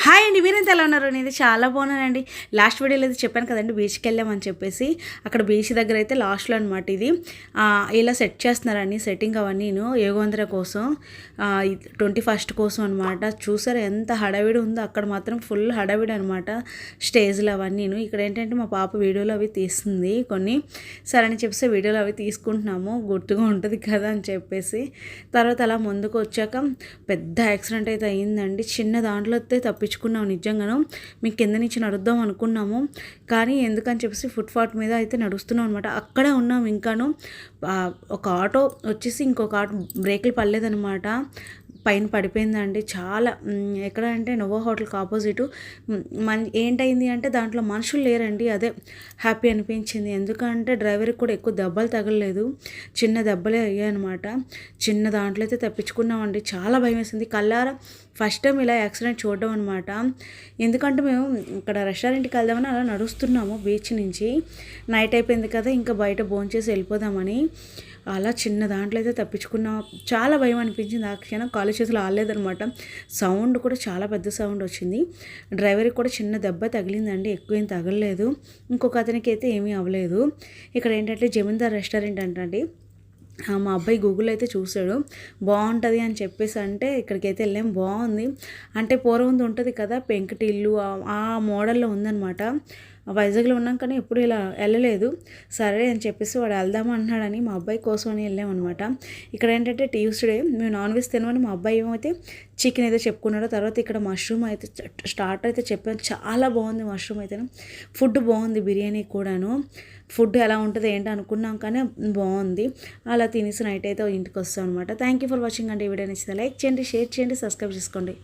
Hi అండి, మీరెంత ఎలా ఉన్నారు? నేను చాలా బాగున్నానండి. లాస్ట్ వీడియోలో అయితే చెప్పాను కదండి బీచ్కి వెళ్ళామని చెప్పేసి. అక్కడ బీచ్ దగ్గర అయితే లాస్ట్లో అనమాట ఇది ఇలా సెట్ చేస్తున్నారని సెట్టింగ్ అవన్నీను యోగవంతర కోసం 21st కోసం అనమాట. చూసారా ఎంత హడావిడి ఉందో, అక్కడ మాత్రం ఫుల్ హడావిడి అనమాట. స్టేజ్లు అవన్నీను. ఇక్కడ ఏంటంటే మా పాప వీడియోలు అవి తీస్తుంది కొన్ని. సరే అని చెప్పేసి వీడియోలు అవి తీసుకుంటున్నాము, గుర్తుగా ఉంటుంది కదా అని చెప్పేసి. తర్వాత అలా ముందుకు వచ్చాక పెద్ద యాక్సిడెంట్ అయితే అయ్యిందండి. చిన్న దాంట్లో అయితే తప్పించుకున్నాము నిజంగాను. మేము కింద నుంచి నడుద్దాం అనుకున్నాము, కానీ ఎందుకని చెప్పేసి ఫుట్పాత్ మీద అయితే నడుస్తున్నాం అనమాట. అక్కడే ఉన్నాం ఇంకాను. ఒక ఆటో వచ్చేసి ఇంకొక ఆటో బ్రేకులు పడలేదనమాట, పైన పడిపోయిందండి. చాలా ఎక్కడ అంటే నోవా హోటల్కి ఆపోజిట్. ఏంటైంది అంటే దాంట్లో మనుషులు లేరండి, అదే హ్యాపీ అనిపించింది. ఎందుకంటే డ్రైవర్కి కూడా ఎక్కువ దెబ్బలు తగలలేదు, చిన్న దెబ్బలే అయ్యాయన్నమాట. చిన్న దాంట్లో అయితే తప్పించుకున్నామండి. చాలా భయం వేసింది. కల్లారా ఫస్ట్ టైం ఇలా యాక్సిడెంట్ చూడడం అనమాట. ఎందుకంటే మేము ఇక్కడ రెస్టారెంట్కి వెళ్దామని అలా నడుస్తున్నాము బీచ్ నుంచి. నైట్ అయిపోయింది కదా, ఇంకా బయట భోంచేసి వెళ్ళిపోదామని అలా చిన్న దాంట్లో అయితే తప్పించుకున్నాం. చాలా భయం అనిపించింది ఆ క్షణం. కాలు చేతులు ఆడలేదనమాట. సౌండ్ కూడా చాలా పెద్ద సౌండ్ వచ్చింది. డ్రైవర్కి కూడా చిన్న దెబ్బ తగిలిందండి, ఎక్కువ ఏం తగలలేదు. ఇంకొక అతనికి అయితే ఏమీ అవ్వలేదు. ఇక్కడ ఏంటంటే జమీందార్ రెస్టారెంట్ అంటండి. మా అబ్బాయి గూగుల్ అయితే చూసాడు, బాగుంటుంది అని చెప్పేసి అంటే ఇక్కడికైతే వెళ్ళాం. బాగుంది అంటే పూర్వంది ఉంటుంది కదా పెంకుటిల్లు, ఆ మోడల్లో ఉందన్నమాట. వైజాగ్లో ఉన్నాం కానీ ఎప్పుడు ఇలా వెళ్ళలేదు. సరే అని చెప్పేసి వాడు వెళ్దాము అంటున్నాడని మా అబ్బాయి కోసం అని వెళ్ళామన్నమాట. ఇక్కడ ఏంటంటే ట్యూస్డే మేము నాన్ వెజ్ తినమని మా అబ్బాయి ఏమైతే చికెన్ అయితే చెప్పుకున్నాడో. తర్వాత ఇక్కడ మష్రూమ్ అయితే స్టార్ట్ అయితే చెప్పాను, చాలా బాగుంది మష్రూమ్ అయితే. ఫుడ్ బాగుంది, బిర్యానీ కూడాను. ఫుడ్ ఎలా ఉంటుంది ఏంటి అనుకున్నాం కానీ బాగుంది. అలా తినేసి నైట్ అయితే ఇంటికి వస్తాం అనమాట. థ్యాంక్ యూ ఫర్ వాచింగ్ అండి. ఈ వీడియో నచ్చితే లైక్ చేయండి, షేర్ చేయండి, సబ్స్క్రైబ్ చేసుకోండి.